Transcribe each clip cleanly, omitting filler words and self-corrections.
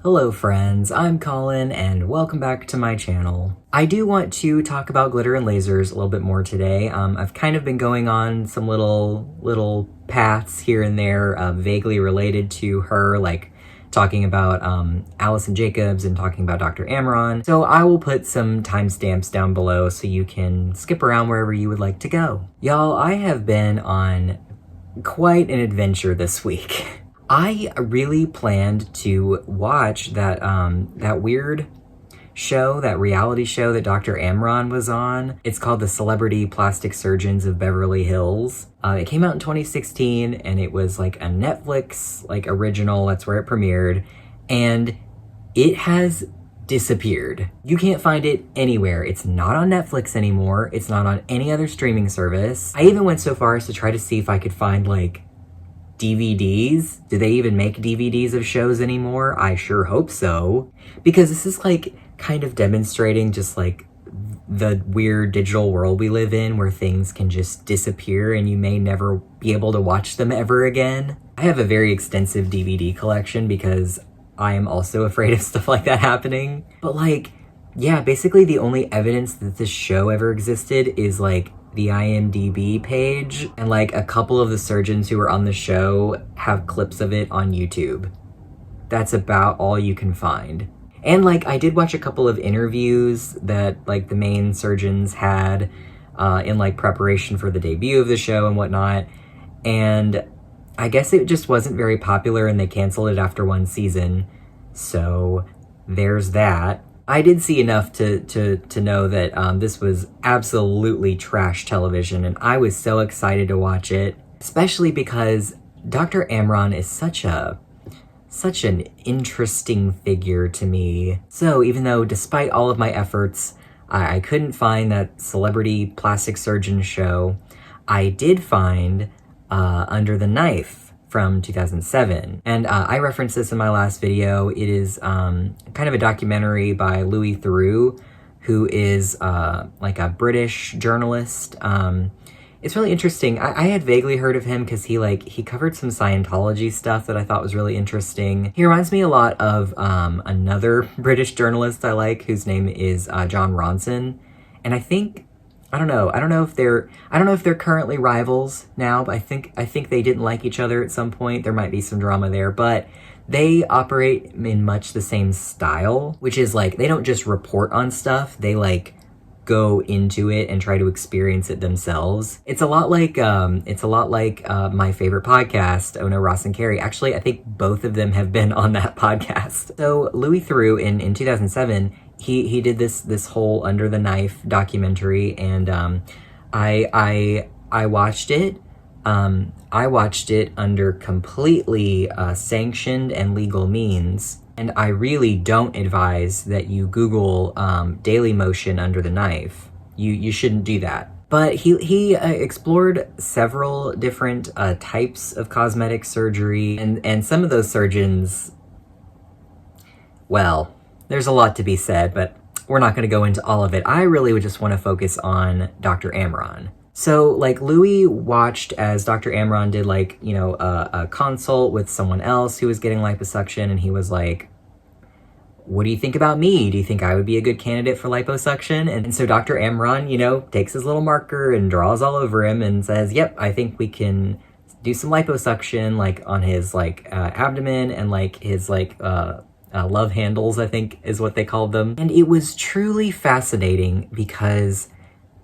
Hello friends, I'm Colin and welcome back to my channel. I do want to talk about Glitter and Lasers a little bit more today. I've kind of been going on some little paths here and there vaguely related to her, like talking about Allison Jacobs and talking about Dr. Amron. So I will put some timestamps down below so you can skip around wherever you would like to go. Y'all, I have been on quite an adventure this week. I really planned to watch that weird show, that reality show that Dr. Amron was on. It's called The Celebrity Plastic Surgeons of Beverly Hills. It came out in 2016 and it was like a Netflix original. That's where it premiered. And it has disappeared. You can't find it anywhere. It's not on Netflix anymore. It's not on any other streaming service. I even went so far as to try to see if I could find DVDs? Do they even make DVDs of shows anymore? I sure hope so. Because this is kind of demonstrating just the weird digital world we live in where things can just disappear and you may never be able to watch them ever again. I have a very extensive DVD collection because I am also afraid of stuff like that happening. But yeah, basically the only evidence that this show ever existed is the IMDb page, and a couple of the surgeons who were on the show have clips of it on YouTube. That's about all you can find. And I did watch a couple of interviews that the main surgeons had in preparation for the debut of the show and whatnot, and I guess it just wasn't very popular and they canceled it after one season, so there's that. I did see enough to know that this was absolutely trash television, and I was so excited to watch it, especially because Dr. Amron is such an interesting figure to me. So even though despite all of my efforts, I couldn't find that celebrity plastic surgeon show, I did find Under the Knife from 2007. And I referenced this in my last video. It is kind of a documentary by Louis Theroux, who is a British journalist. It's really interesting. I had vaguely heard of him because he covered some Scientology stuff that I thought was really interesting. He reminds me a lot of another British journalist I like, whose name is John Ronson. And I don't know if they're currently rivals now, but I think they didn't like each other at some point. There might be some drama there, but they operate in much the same style, which is they don't just report on stuff. They go into it and try to experience it themselves. It's a lot like my favorite podcast, Oh No, Ross and Carrie. Actually, I think both of them have been on that podcast. So Louis Theroux in 2007, he did this whole Under the Knife documentary, and I watched it. I watched it under completely sanctioned and legal means, and I really don't advise that you Google Daily Motion Under the Knife. You shouldn't do that. But he explored several different types of cosmetic surgery, and some of those surgeons, well, there's a lot to be said, but we're not going to go into all of it. I really would just want to focus on Dr. Amron. So, Louis watched as Dr. Amron did, a consult with someone else who was getting liposuction, and he was like, what do you think about me? Do you think I would be a good candidate for liposuction? And so Dr. Amron, takes his little marker and draws all over him and says, yep, I think we can do some liposuction, on his, abdomen and, his, love handles, I think is what they called them. And it was truly fascinating because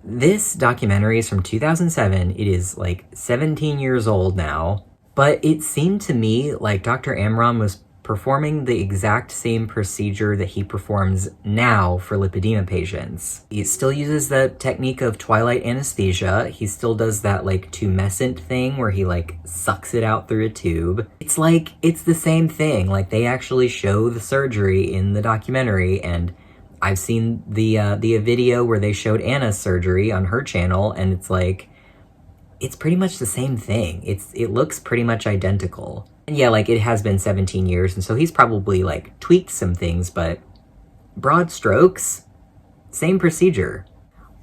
this documentary is from 2007. It is 17 years old now, but it seemed to me like Dr. Amron was performing the exact same procedure that he performs now for lipedema patients. He still uses the technique of twilight anesthesia. He still does that tumescent thing where he sucks it out through a tube. It's the same thing. They actually show the surgery in the documentary, and I've seen the video where they showed Anna's surgery on her channel, and it's pretty much the same thing. It looks pretty much identical. And yeah, it has been 17 years, and so he's probably tweaked some things, but broad strokes, same procedure.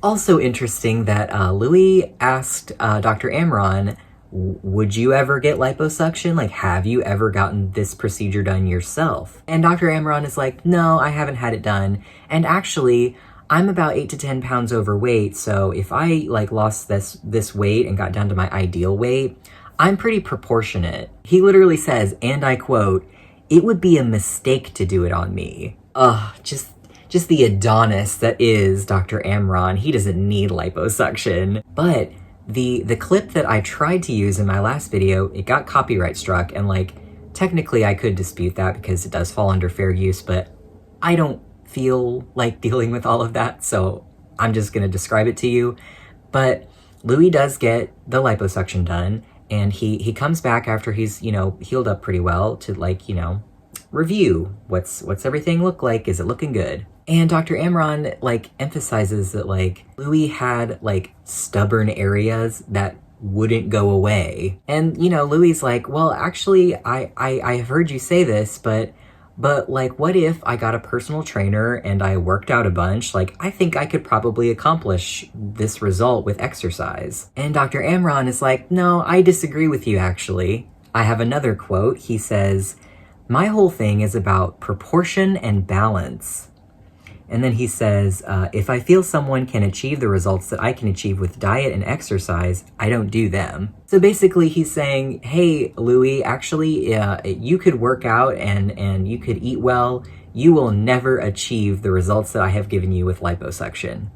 Also interesting that Louis asked Dr. Amron would you ever get liposuction? Like, have you ever gotten this procedure done yourself? And Dr. Amron is like, no, I haven't had it done. And actually, I'm about 8 to 10 pounds overweight. So if I like lost this weight and got down to my ideal weight, I'm pretty proportionate. He literally says, and I quote, "It would be a mistake to do it on me." Just the Adonis that is Dr. Amron. He doesn't need liposuction. But the clip that I tried to use in my last video, it got copyright struck, and like technically I could dispute that because it does fall under fair use, but I don't feel like dealing with all of that, so I'm just gonna describe it to you. But Louis does get the liposuction done, and he comes back after he's, you know, healed up pretty well to like, you know, review what's everything look like, is it looking good? And Dr. Amron like emphasizes that like Louis had like stubborn areas that wouldn't go away. And you know, Louis's like, well, actually I have heard you say this, but like, what if I got a personal trainer and I worked out a bunch? Like, I think I could probably accomplish this result with exercise. And Dr. Amron is like, no, I disagree with you, actually. I have another quote. He says, "My whole thing is about proportion and balance." And then he says, if I feel someone can achieve the results that I can achieve with diet and exercise, I don't do them. So basically he's saying, hey, Louis, actually, you could work out and you could eat well. You will never achieve the results that I have given you with liposuction.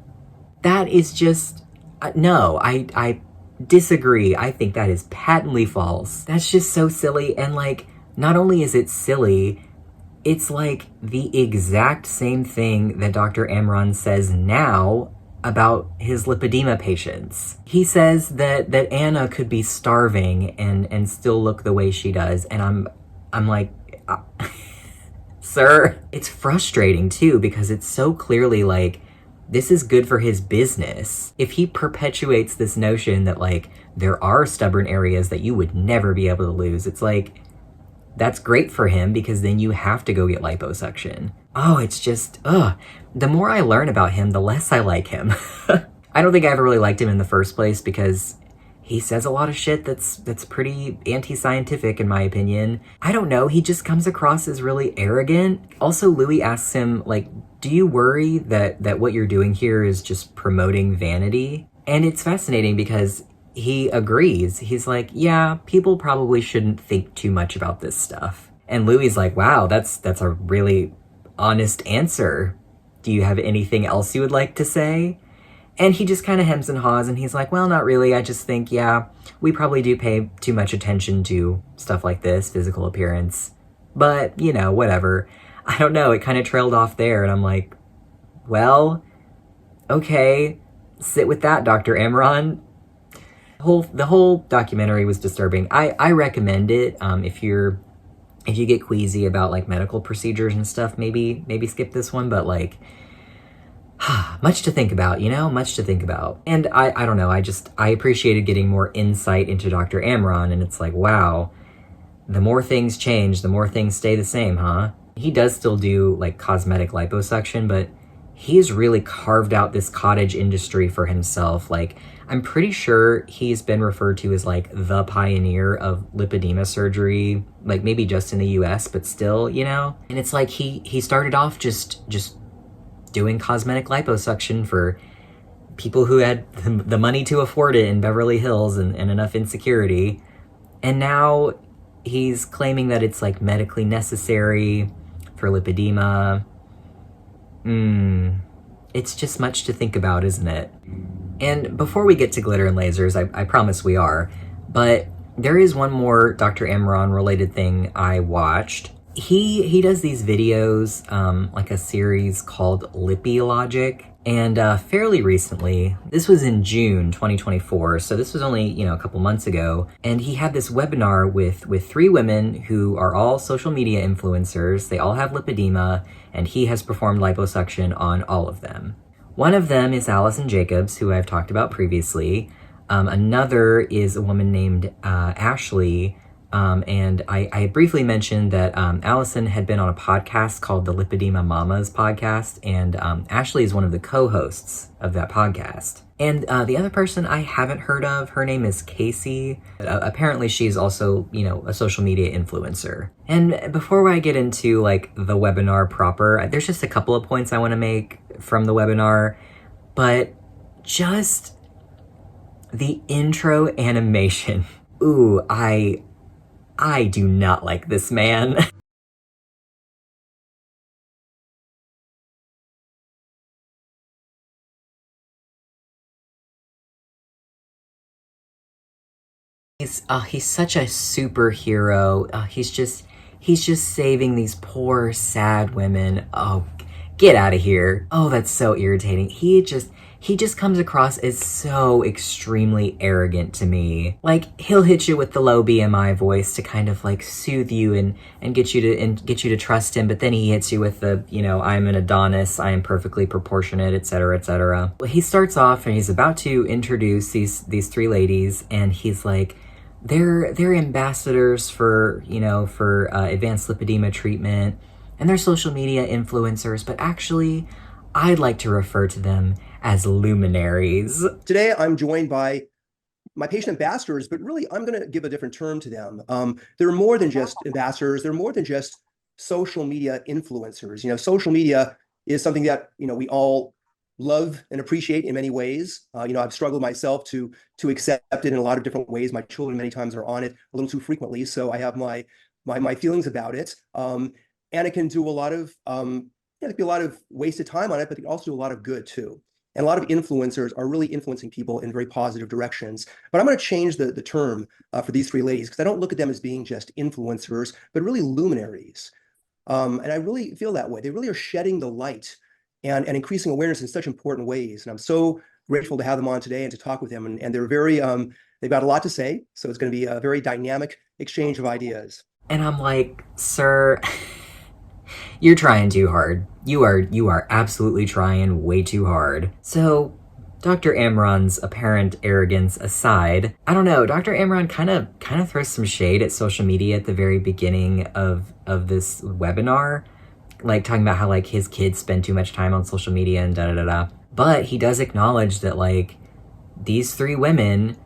That is just, no, I disagree. I think that is patently false. That's just so silly. And like, not only is it silly, it's like the exact same thing that Dr. Amron says now about his lipedema patients. He says that Anna could be starving and still look the way she does. And I'm like, sir, it's frustrating too, because it's so clearly like, this is good for his business. If he perpetuates this notion that like, there are stubborn areas that you would never be able to lose, it's like, that's great for him because then you have to go get liposuction. Oh, it's just, the more I learn about him, the less I like him. I don't think I ever really liked him in the first place because he says a lot of shit that's pretty anti-scientific in my opinion. I don't know, he just comes across as really arrogant. Also, Louis asks him, like, do you worry that what you're doing here is just promoting vanity? And it's fascinating because he agrees. He's like, yeah, people probably shouldn't think too much about this stuff. And Louis like, wow, that's a really honest answer. Do you have anything else you would like to say? And he just kind of hems and haws, and he's like, well, not really. I just think, yeah, we probably do pay too much attention to stuff like this, physical appearance. But, you know, whatever. I don't know, it kind of trailed off there, and I'm like, well, okay, sit with that, Dr. Amron. The whole documentary was disturbing. I recommend it. If you get queasy about like medical procedures and stuff, maybe skip this one. But like, much to think about, you know, much to think about. And I don't know. I appreciated getting more insight into Dr. Amron, and it's like, wow, the more things change, the more things stay the same, huh? He does still do like cosmetic liposuction, but he's really carved out this cottage industry for himself. Like, I'm pretty sure he's been referred to as like the pioneer of lipedema surgery, like maybe just in the US, but still, you know? And it's like he started off just doing cosmetic liposuction for people who had the money to afford it in Beverly Hills and enough insecurity. And now he's claiming that it's like medically necessary for lipedema. It's just much to think about, isn't it? And before we get to Glitter and Lasers, I promise we are, but there is one more Dr. Amron related thing I watched. He does these videos, like a series called Lippy Logic, and fairly recently, this was in June 2024, so this was only, you know, a couple months ago, and he had this webinar with 3 women who are all social media influencers. They all have lipedema, and he has performed liposuction on all of them. One of them is Allison Jacobs, who I've talked about previously. Another is a woman named Ashley. And I briefly mentioned that Allison had been on a podcast called the Lipedema Mamas podcast, and Ashley is one of the co-hosts of that podcast. And the other person I haven't heard of, her name is Casey. Apparently she's also, a social media influencer. And before I get into like the webinar proper, there's just a couple of points I want to make from the webinar, but just the intro animation. Ooh, I do not like this man. He's such a superhero. He's just saving these poor, sad women. Oh, get out of here. Oh, that's so irritating. He just comes across as so extremely arrogant to me. Like, he'll hit you with the low BMI voice to kind of like soothe you and get you to trust him, but then he hits you with the, I'm an Adonis, I am perfectly proportionate, etc., etc. Well, he starts off and he's about to introduce these three ladies, and he's like, they're ambassadors for advanced lipedema treatment, and they're social media influencers, but actually I'd like to refer to them as luminaries. Today, I'm joined by my patient ambassadors, but really, I'm going to give a different term to them. They're more than just ambassadors. They're more than just social media influencers. Social media is something that, we all love and appreciate in many ways. I've struggled myself to accept it in a lot of different ways. My children many times are on it a little too frequently, so I have my feelings about it. And it can do a lot of, it can be a lot of wasted time on it, but it can also do a lot of good too. And a lot of influencers are really influencing people in very positive directions. But I'm going to change the term for these three ladies, because I don't look at them as being just influencers, but really luminaries. And I really feel that way. They really are shedding the light and increasing awareness in such important ways. And I'm so grateful to have them on today and to talk with them. And they're very, they've got a lot to say. So it's going to be a very dynamic exchange of ideas. And I'm like, sir, you're trying too hard. You are absolutely trying way too hard. So, Dr. Amron's apparent arrogance aside, I don't know, Dr. Amron kind of throws some shade at social media at the very beginning of this webinar, like talking about how like his kids spend too much time on social media and da-da-da-da. But he does acknowledge that like these three women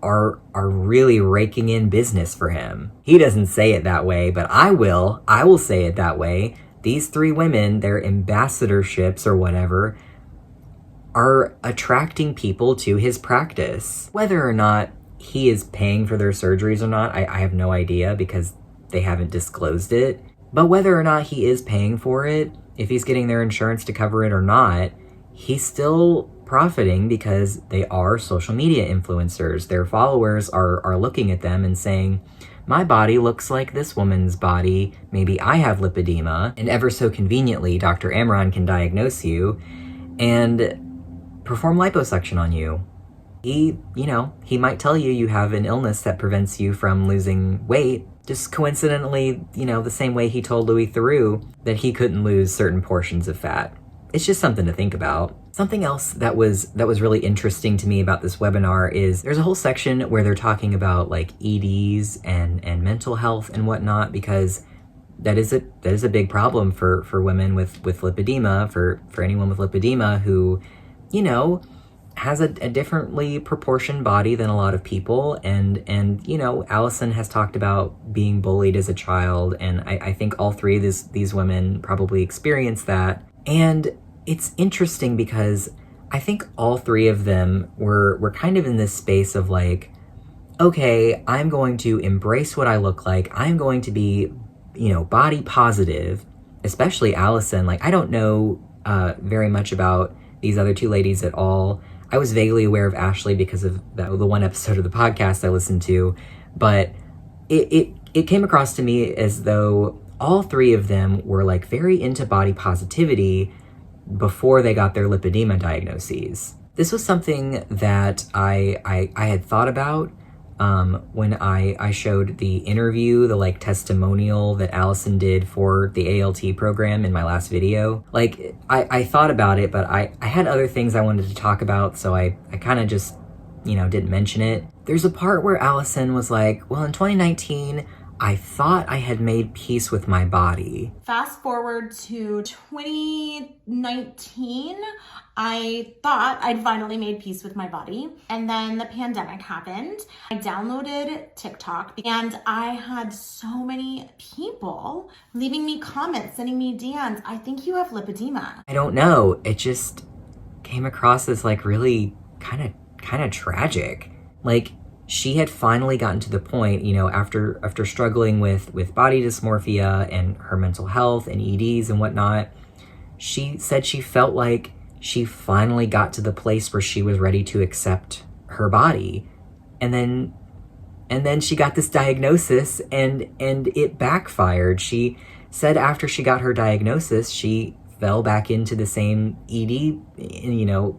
are really raking in business for him. He doesn't say it that way, but I will say it that way. These three women, their ambassadorships or whatever, are attracting people to his practice. Whether or not he is paying for their surgeries or not, I have no idea, because they haven't disclosed it. But whether or not he is paying for it, if he's getting their insurance to cover it or not, he's still profiting because they are social media influencers. Their followers are looking at them and saying, my body looks like this woman's body, maybe I have lipedema, and ever so conveniently, Dr. Amron can diagnose you and perform liposuction on you. He might tell you you have an illness that prevents you from losing weight, just coincidentally, the same way he told Louis Theroux that he couldn't lose certain portions of fat. It's just something to think about. Something else that was really interesting to me about this webinar is there's a whole section where they're talking about like EDs and mental health and whatnot, because that is a big problem for women with lipedema, for anyone with lipedema who, has a differently proportioned body than a lot of people. And Allison has talked about being bullied as a child, and I think all three of these women probably experienced that. And it's interesting because I think all three of them were kind of in this space of like, okay, I'm going to embrace what I look like. I'm going to be, body positive, especially Allison. Like, I don't know very much about these other two ladies at all. I was vaguely aware of Ashley because of the one episode of the podcast I listened to, but it came across to me as though all three of them were like very into body positivity before they got their lipedema diagnoses. This was something that I had thought about when I showed the interview, the like testimonial that Allison did for the ALT program in my last video. Like, I thought about it, but I had other things I wanted to talk about, so I kind of just didn't mention it. There's a part where Allison was like, well, in 2019, I thought I had made peace with my body. Fast forward to 2019, I thought I'd finally made peace with my body. And then the pandemic happened. I downloaded TikTok and I had so many people leaving me comments, sending me DMs. I think you have lipedema. I don't know. It just came across as like really kind of tragic. Like, she had finally gotten to the point, after struggling with body dysmorphia and her mental health and EDs and whatnot, she said she felt like she finally got to the place where she was ready to accept her body. And then she got this diagnosis and it backfired. She said after she got her diagnosis, she fell back into the same ED,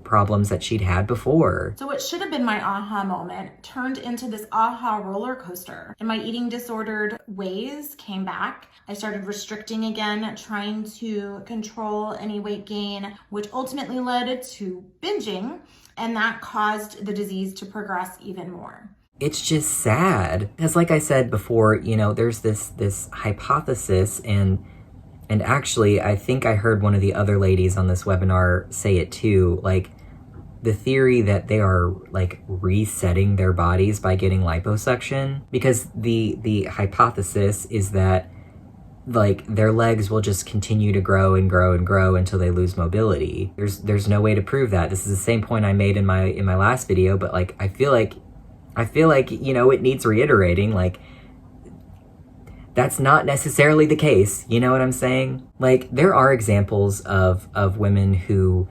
problems that she'd had before. So what should have been my aha moment turned into this aha roller coaster. And my eating disordered ways came back. I started restricting again, trying to control any weight gain, which ultimately led to binging. And that caused the disease to progress even more. It's just sad. Because like I said before, there's this hypothesis and actually, I think I heard one of the other ladies on this webinar say it too, like the theory that they are like resetting their bodies by getting liposuction, because the hypothesis is that like their legs will just continue to grow and grow and grow until they lose mobility. There's no way to prove that. This is the same point I made in my last video, but like I feel like it needs reiterating. Like, that's not necessarily the case. You know what I'm saying? Like, there are examples of women who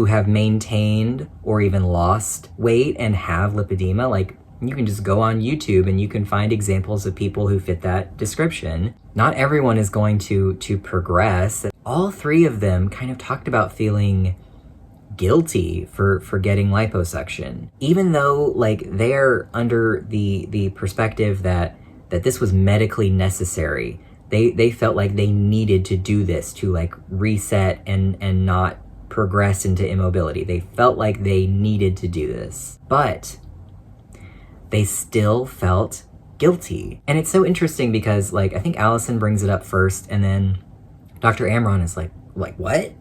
have maintained or even lost weight and have lipedema. Like, you can just go on YouTube and you can find examples of people who fit that description. Not everyone is going to progress. All three of them kind of talked about feeling guilty for getting liposuction, even though like they're under the perspective that this was medically necessary. They felt like they needed to do this to like reset and not progress into immobility. They felt like they needed to do this, but they still felt guilty. And it's so interesting because like I think Allison brings it up first, and then Dr. Amron is like what?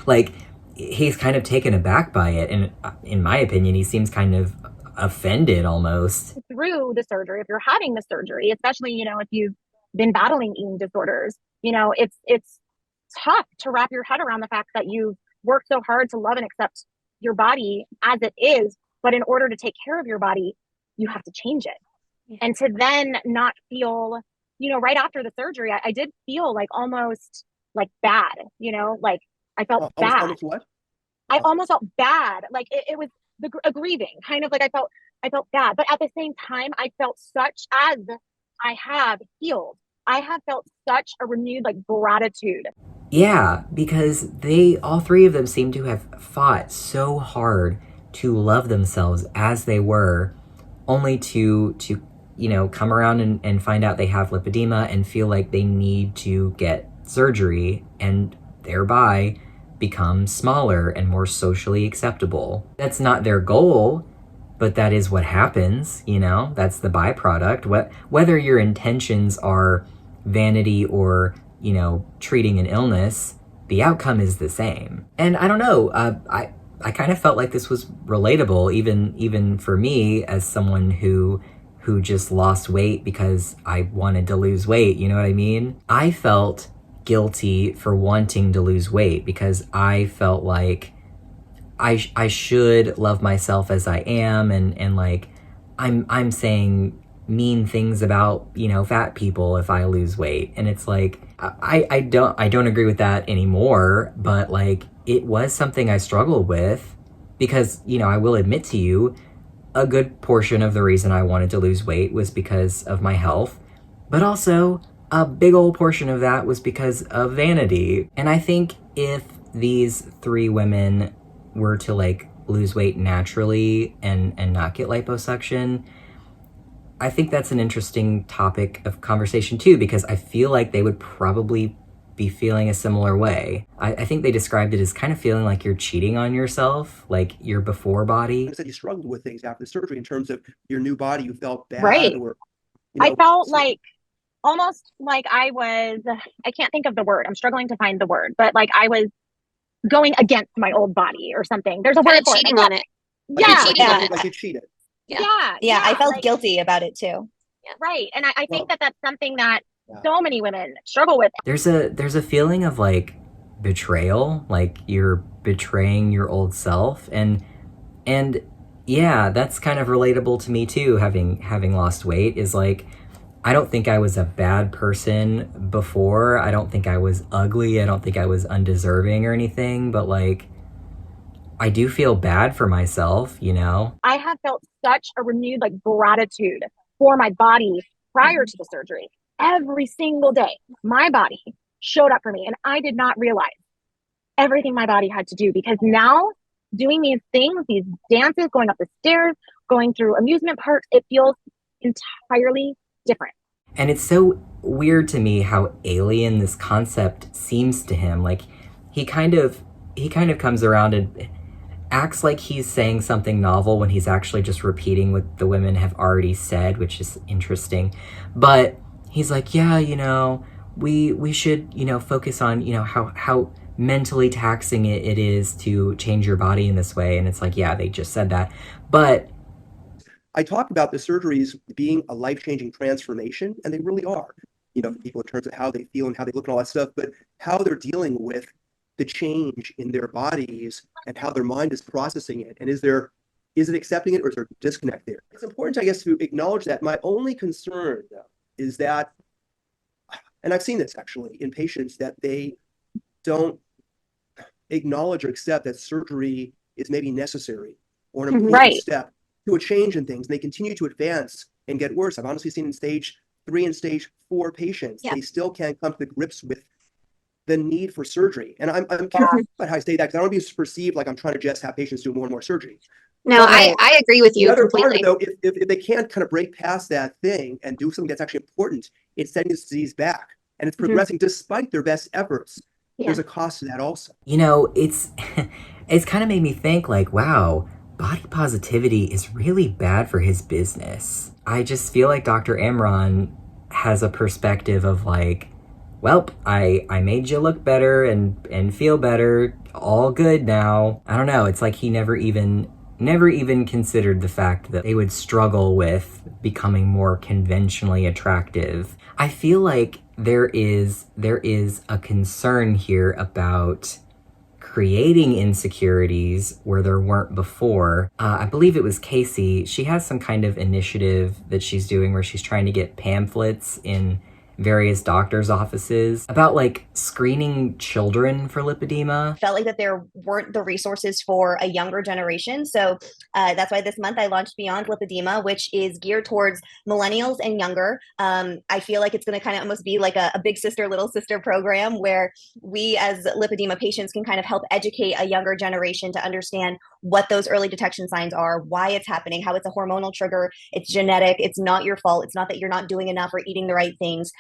Like, he's kind of taken aback by it, and in my opinion, he seems kind of offended almost. Through the surgery, if you're having the surgery, especially, if you've been battling eating disorders, it's tough to wrap your head around the fact that you've worked so hard to love and accept your body as it is, but in order to take care of your body, you have to change it. Yeah. And to then not feel, right after the surgery, I did feel like almost like bad, like I felt bad. Almost what? I almost felt bad. Like it was a grieving, kind of like I felt bad. But at the same time, I felt such, as I have healed, I have felt such a renewed like gratitude. Yeah, because all three of them seem to have fought so hard to love themselves as they were, only to come around and find out they have lipedema and feel like they need to get surgery and thereby become smaller and more socially acceptable. That's not their goal, but that is what happens, that's the byproduct. Whether your intentions are vanity or, treating an illness, the outcome is the same. And I don't know, I kind of felt like this was relatable, even for me as someone who just lost weight because I wanted to lose weight, you know what I mean? I felt guilty for wanting to lose weight because I felt like I should love myself as I am, and like I'm saying mean things about fat people if I lose weight, and it's like I don't agree with that anymore, but like it was something I struggled with because I will admit to you, a good portion of the reason I wanted to lose weight was because of my health, but also a big old portion of that was because of vanity. And I think if these three women were to like lose weight naturally and not get liposuction, I think that's an interesting topic of conversation too, because I feel like they would probably be feeling a similar way. I think they described it as kind of feeling like you're cheating on yourself, like your before body. You said you struggled with things after the surgery in terms of your new body. You felt bad, Right. or I felt like almost like I can't think of the word. I'm struggling to find the word, but like I was going against my old body or something. There's a word for cheating on it. like you cheated. Yeah. I felt like, guilty about it too. Right. And I think that that's something that so many women struggle with. There's a feeling of like betrayal, like you're betraying your old self, and yeah, that's kind of relatable to me too, having lost weight. Is like, I don't think I was a bad person before. I don't think I was ugly. I don't think I was undeserving or anything, but like, I do feel bad for myself, you know? I have felt such a renewed like gratitude for my body prior to the surgery. Every single day, my body showed up for me, and I did not realize everything my body had to do, because now doing these things, these dances, going up the stairs, going through amusement parks, it feels entirely different. And it's so weird to me how alien this concept seems to him. Like, he kind of comes around and acts like he's saying something novel when he's actually just repeating what the women have already said, which is interesting. But he's like, yeah, you know, we should, you know, focus on, you know, how mentally taxing it is to change your body in this way. And it's like, yeah, they just said that. But I talk about the surgeries being a life-changing transformation, and they really are, you know, for people in terms of how they feel and how they look and all that stuff, but how they're dealing with the change in their bodies and how their mind is processing it. And is it accepting it, or is there a disconnect there? It's important, I guess, to acknowledge that. My only concern, though, is that, and I've seen this actually in patients, that they don't acknowledge or accept that surgery is maybe necessary or an important step to a change in things. And they continue to advance and get worse. I've honestly seen in stage 3 and stage 4 patients, they still can't come to grips with the need for surgery. And I'm careful about how I say that, because I don't want to be perceived like I'm trying to just have patients do more and more surgery. No, I agree with you The other completely. part of it, though, if they can't kind of break past that thing and do something that's actually important, it's setting this disease back, and it's progressing despite their best efforts. There's a cost to that also. You know, it's kind of made me think like, wow, body positivity is really bad for his business. I just feel like Dr. Amron has a perspective of like, well, I made you look better and feel better, all good now. I don't know, it's like he never even considered the fact that they would struggle with becoming more conventionally attractive. I feel like there is a concern here about creating insecurities where there weren't before. I believe it was Casey. She has some kind of initiative that she's doing where she's trying to get pamphlets in various doctors' offices about like screening children for lipedema. Felt like that there weren't the resources for a younger generation. So that's why this month I launched Beyond Lipedema, which is geared towards millennials and younger. I feel like it's going to kind of almost be like a big sister, little sister program where we as lipedema patients can kind of help educate a younger generation to understand what those early detection signs are, why it's happening, how it's a hormonal trigger, it's genetic, it's not your fault, it's not that you're not doing enough or eating the right things.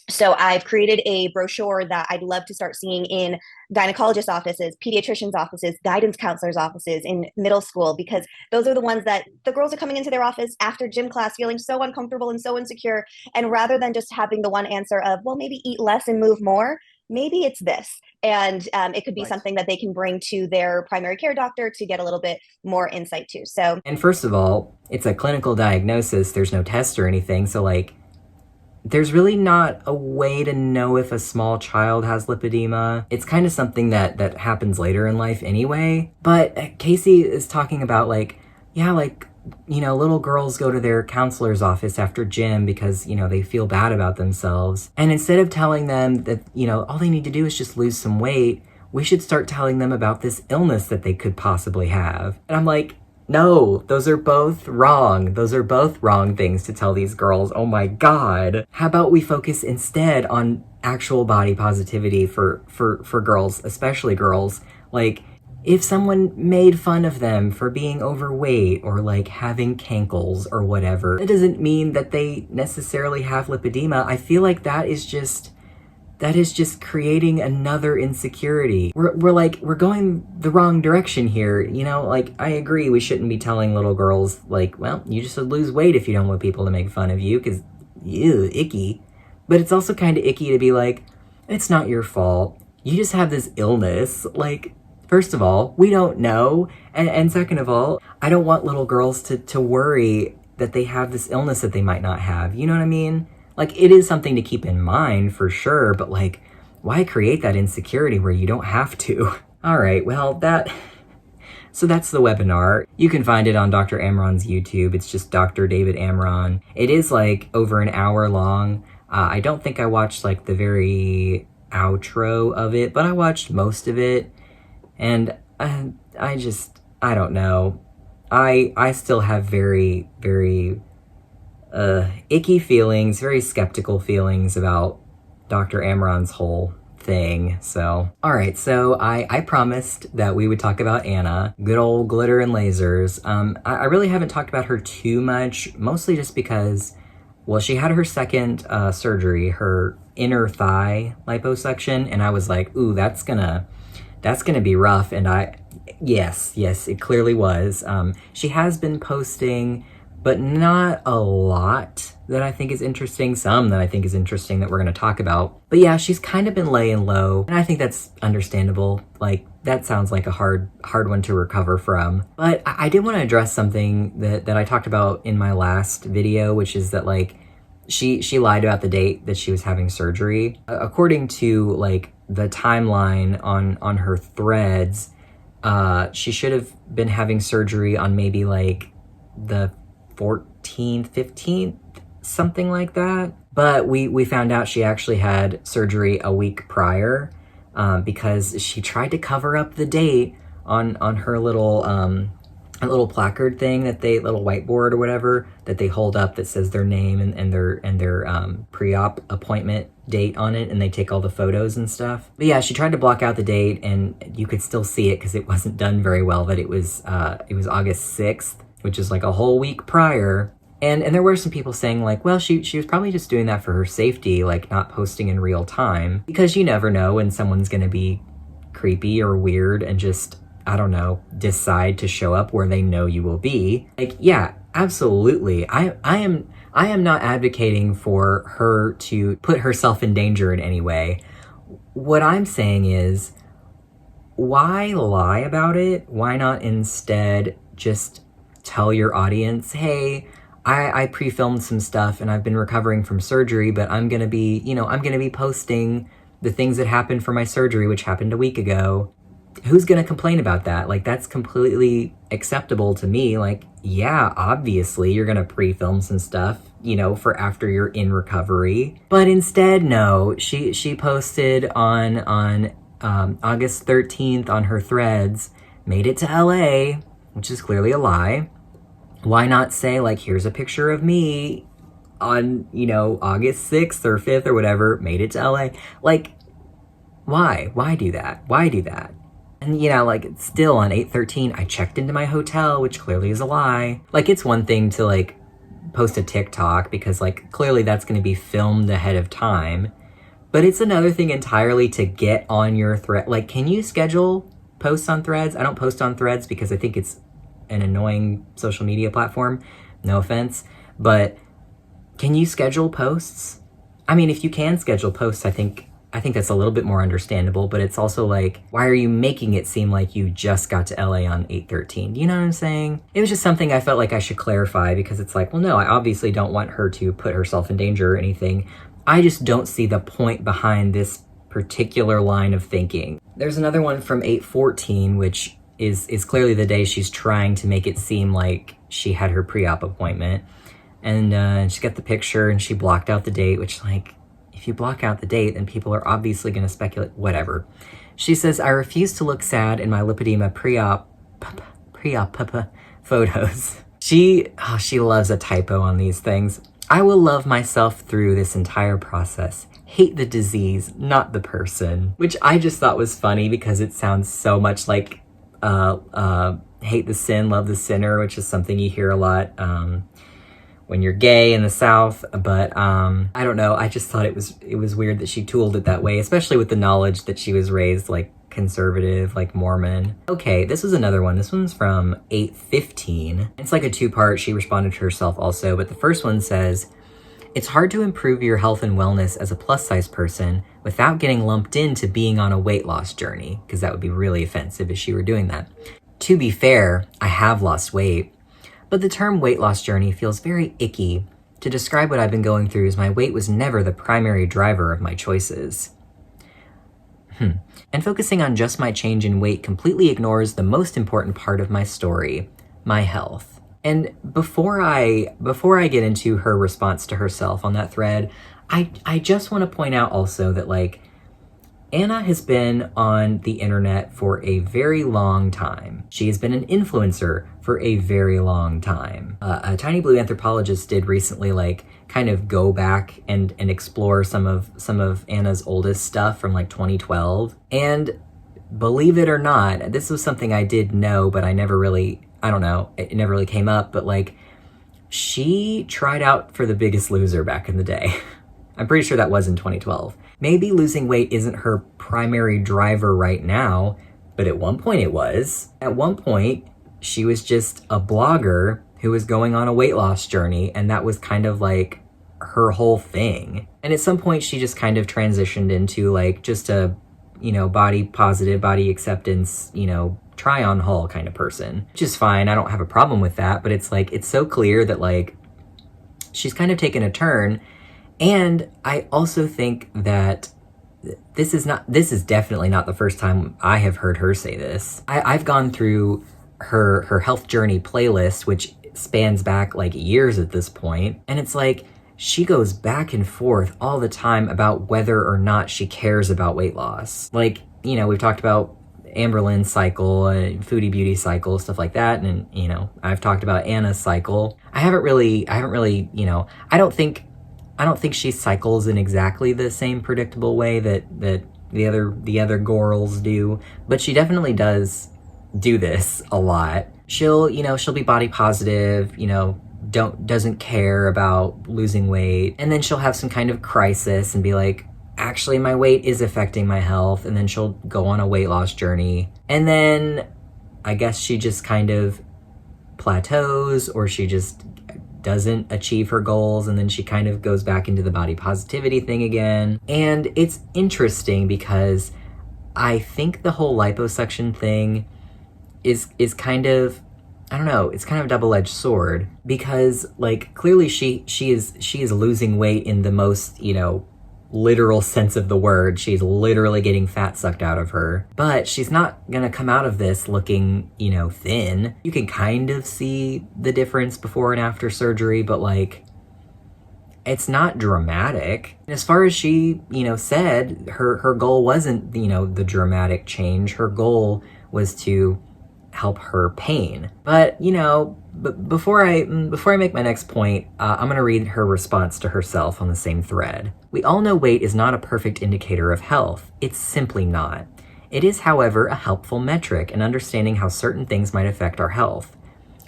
So I've created a brochure that I'd love to start seeing in gynecologist offices, pediatricians' offices, guidance counselors' offices in middle school, because those are the ones that the girls are coming into their office after gym class feeling so uncomfortable and so insecure. And rather than just having the one answer of, well, maybe eat less and move more, maybe it's this. And it could be something that they can bring to their primary care doctor to get a little bit more insight to. So, and first of all, it's a clinical diagnosis. There's no test or anything. So like, there's really not a way to know if a small child has lipedema. It's kind of something that happens later in life anyway. But Casey is talking about like, yeah, like, you know, little girls go to their counselor's office after gym because, you know, they feel bad about themselves. And instead of telling them that, you know, all they need to do is just lose some weight, we should start telling them about this illness that they could possibly have. And I'm like, no, those are both wrong. Those are both wrong things to tell these girls. Oh my God. How about we focus instead on actual body positivity for girls, especially girls. Like, if someone made fun of them for being overweight or like having cankles or whatever, it doesn't mean that they necessarily have lipedema. I feel like that is just that is just creating another insecurity. We're going the wrong direction here, you know? Like, I agree we shouldn't be telling little girls, like, well, you just would lose weight if you don't want people to make fun of you, because, ew, icky. But it's also kind of icky to be like, it's not your fault. You just have this illness. Like, first of all, we don't know. And second of all, I don't want little girls to worry that they have this illness that they might not have. You know what I mean? Like, it is something to keep in mind for sure, but like, why create that insecurity where you don't have to? All right, well, so that's the webinar. You can find it on Dr. Amron's YouTube. It's just Dr. David Amron. It is like over an hour long. I don't think I watched like the very outro of it, but I watched most of it. And I don't know. I still have very, very icky feelings, very skeptical feelings about Dr. Amron's whole thing. So, all right, so I promised that we would talk about Anna, good old Glitter and Lasers. I really haven't talked about her too much, mostly just because, well, she had her second surgery, her inner thigh liposuction, and I was like, ooh, that's gonna be rough. And yes, it clearly was. She has been posting, but not a lot that I think is interesting. Some that I think is interesting that we're going to talk about. But yeah, she's kind of been laying low, and I think that's understandable. Like, that sounds like a hard one to recover from. But I did want to address something that I talked about in my last video, which is that, like, she lied about the date that she was having surgery. According to, like, the timeline on her threads, she should have been having surgery on maybe, like, the 14th, 15th, something like that. But we found out she actually had surgery a week prior, because she tried to cover up the date on her little placard thing that little whiteboard or whatever that they hold up that says their name and their pre-op appointment date on it, and they take all the photos and stuff. But yeah, she tried to block out the date, and you could still see it because it wasn't done very well, that it was August 6th, which is like a whole week prior. And there were some people saying, like, well, she was probably just doing that for her safety, like not posting in real time, because you never know when someone's going to be creepy or weird and just, I don't know, decide to show up where they know you will be. Like, yeah, absolutely. I am not advocating for her to put herself in danger in any way. What I'm saying is, why lie about it? Why not instead just tell your audience, hey, I pre-filmed some stuff and I've been recovering from surgery, but I'm gonna be posting the things that happened for my surgery, which happened a week ago. Who's gonna complain about that? Like, that's completely acceptable to me. Like, yeah, obviously you're gonna pre-film some stuff, for after you're in recovery. But instead, no, she posted on August 13th on her threads, made it to LA, which is clearly a lie. Why not say, like, here's a picture of me on, August 6th or 5th or whatever, made it to LA. Like, why? Why do that? Why do that? And, like, still on 8/13, I checked into my hotel, which clearly is a lie. Like, it's one thing to, like, post a TikTok because, like, clearly that's going to be filmed ahead of time. But it's another thing entirely to get on your thread. Like, can you schedule posts on Threads? I don't post on Threads because I think it's an annoying social media platform. No offense. But can you schedule posts? I mean, if you can schedule posts, I think that's a little bit more understandable, but it's also like, why are you making it seem like you just got to LA on 8/13? You know what I'm saying? It was just something I felt like I should clarify, because it's like, well, no, I obviously don't want her to put herself in danger or anything. I just don't see the point behind this particular line of thinking. There's another one from 8/14, which is clearly the day she's trying to make it seem like she had her pre-op appointment. And she got the picture and she blocked out the date, which, like, if you block out the date, then people are obviously going to speculate, whatever. She says, I refuse to look sad in my lipedema pre-op photos. She loves a typo on these things. I will love myself through this entire process. Hate the disease, not the person. Which I just thought was funny because it sounds so much like hate the sin, love the sinner, which is something you hear a lot when you're gay in the South, but I don't know. I just thought it was weird that she tooled it that way, especially with the knowledge that she was raised like conservative, like Mormon. Okay, this was another one. This one's from 815. It's like a two-part. She responded to herself also, but the first one says, "It's hard to improve your health and wellness as a plus-size person without getting lumped into being on a weight loss journey," because that would be really offensive if she were doing that. "To be fair, I have lost weight, but the term weight loss journey feels very icky to describe what I've been going through, as my weight was never the primary driver of my choices. And focusing on just my change in weight completely ignores the most important part of my story, my health." And before I get into her response to herself on that thread, I just want to point out also that, like, Anna has been on the internet for a very long time. She has been an influencer for a very long time. A Tiny Blue Anthropologist did recently, like, kind of go back and explore some of Anna's oldest stuff from like 2012. And believe it or not, this was something I did know, but I never really, I don't know, it never really came up, but like, she tried out for The Biggest Loser back in the day. I'm pretty sure that was in 2012. Maybe losing weight isn't her primary driver right now, but at one point it was. At one point, she was just a blogger who was going on a weight loss journey, and that was kind of like her whole thing. And at some point, she just kind of transitioned into like just a, you know, body positive, body acceptance, you know, try on haul kind of person, which is fine. I don't have a problem with that, but it's like, it's so clear that like she's kind of taken a turn. And I also think that this is definitely not the first time I have heard her say this. I've gone through her health journey playlist, which spans back like years at this point. And it's like, she goes back and forth all the time about whether or not she cares about weight loss. Like, you know, we've talked about Amberlin's cycle, Foodie Beauty cycle, stuff like that. And, you know, I've talked about Anna's cycle. I haven't really, you know, I don't think she cycles in exactly the same predictable way that the other girls do, but she definitely does do this a lot. She'll be body positive, you know, doesn't care about losing weight, and then she'll have some kind of crisis and be like, actually my weight is affecting my health, and then she'll go on a weight loss journey, and then I guess she just kind of plateaus, or she just doesn't achieve her goals, and then she kind of goes back into the body positivity thing again. And it's interesting because I think the whole liposuction thing is kind of, I don't know, it's kind of a double-edged sword, because like clearly she is losing weight in the most, you know, literal sense of the word. She's literally getting fat sucked out of her, but she's not gonna come out of this looking, you know, thin. You can kind of see the difference before and after surgery, but like, it's not dramatic. As far as she, you know, said, her goal wasn't, you know, the dramatic change. Her goal was to help her pain. But, you know, before I make my next point, I'm gonna read her response to herself on the same thread. "We all know weight is not a perfect indicator of health. It's simply not. It is, however, a helpful metric in understanding how certain things might affect our health.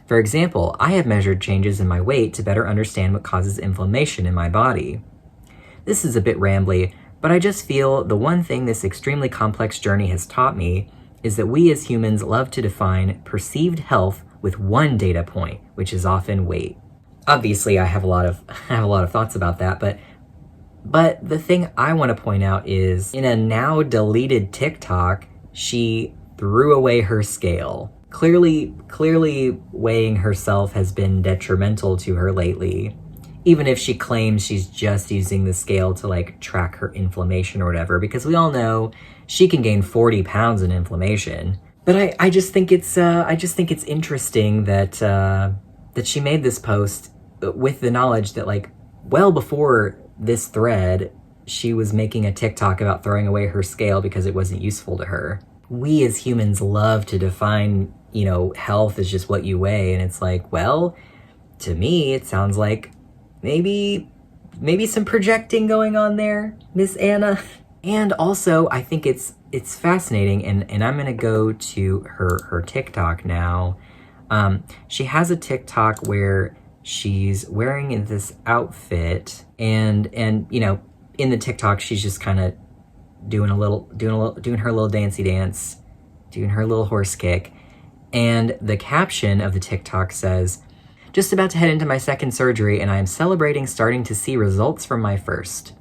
For example, I have measured changes in my weight to better understand what causes inflammation in my body. This is a bit rambly, but I just feel the one thing this extremely complex journey has taught me is that we as humans love to define perceived health with one data point, which is often weight." Obviously, I have a lot of thoughts about that, but the thing I want to point out is, in a now deleted TikTok, she threw away her scale. Clearly weighing herself has been detrimental to her lately, even if she claims she's just using the scale to like track her inflammation or whatever, because we all know she can gain 40 pounds in inflammation. But I just think it's interesting that she made this post with the knowledge that, like, well before this thread, she was making a TikTok about throwing away her scale because it wasn't useful to her. We as humans love to define, you know, health as just what you weigh, and it's like, well, to me, it sounds like maybe some projecting going on there, Miss Anna. And also, I think it's fascinating, and I'm gonna go to her TikTok now. She has a TikTok where She's wearing this outfit, and you know, in the TikTok, she's just kind of doing her little dancey dance, doing her little horse kick. And the caption of the TikTok says, "Just about to head into my second surgery, and I am celebrating starting to see results from my first.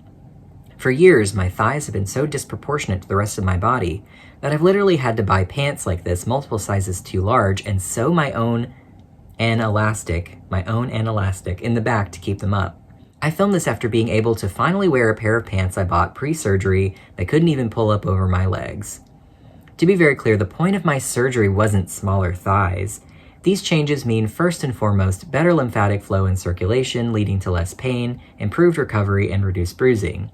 For years, my thighs have been so disproportionate to the rest of my body that I've literally had to buy pants like this, multiple sizes too large, and sew my own elastic in the back to keep them up. I filmed this after being able to finally wear a pair of pants I bought pre-surgery that couldn't even pull up over my legs. To be very clear, the point of my surgery wasn't smaller thighs. These changes mean, first and foremost, better lymphatic flow and circulation, leading to less pain, improved recovery, and reduced bruising.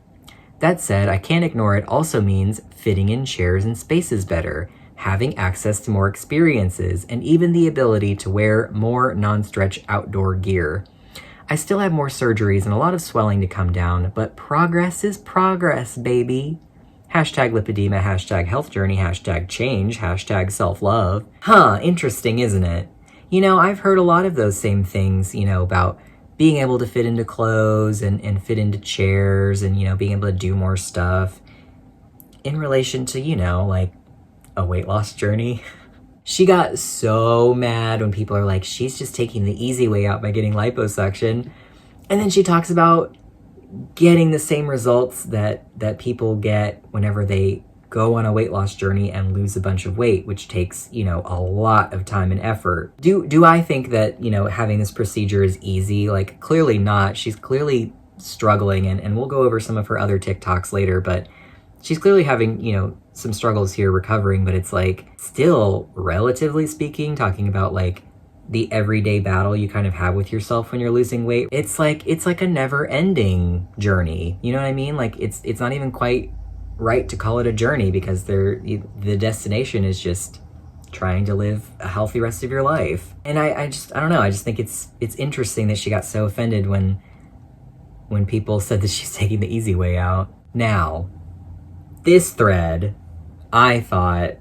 That said, I can't ignore it also means fitting in chairs and spaces better, having access to more experiences, and even the ability to wear more non-stretch outdoor gear. I still have more surgeries and a lot of swelling to come down, but progress is progress, baby. Hashtag lipedema, hashtag health journey, hashtag change, hashtag self-love." Huh, interesting, isn't it? You know, I've heard a lot of those same things, you know, about being able to fit into clothes and fit into chairs and, you know, being able to do more stuff in relation to, you know, like a weight loss journey. She got so mad when people are like, she's just taking the easy way out by getting liposuction. And then she talks about getting the same results that people get whenever they go on a weight loss journey and lose a bunch of weight, which takes, you know, a lot of time and effort. Do I think that, you know, having this procedure is easy? Like, clearly not. She's clearly struggling, and we'll go over some of her other TikToks later, but she's clearly having, you know, some struggles here recovering, but it's like, still, relatively speaking, talking about like the everyday battle you kind of have with yourself when you're losing weight, it's like a never-ending journey. You know what I mean? Like, it's not even quite right to call it a journey, because the destination is just trying to live a healthy rest of your life. And I don't know, I just think it's interesting that she got so offended when people said that she's taking the easy way out. Now, this thread I thought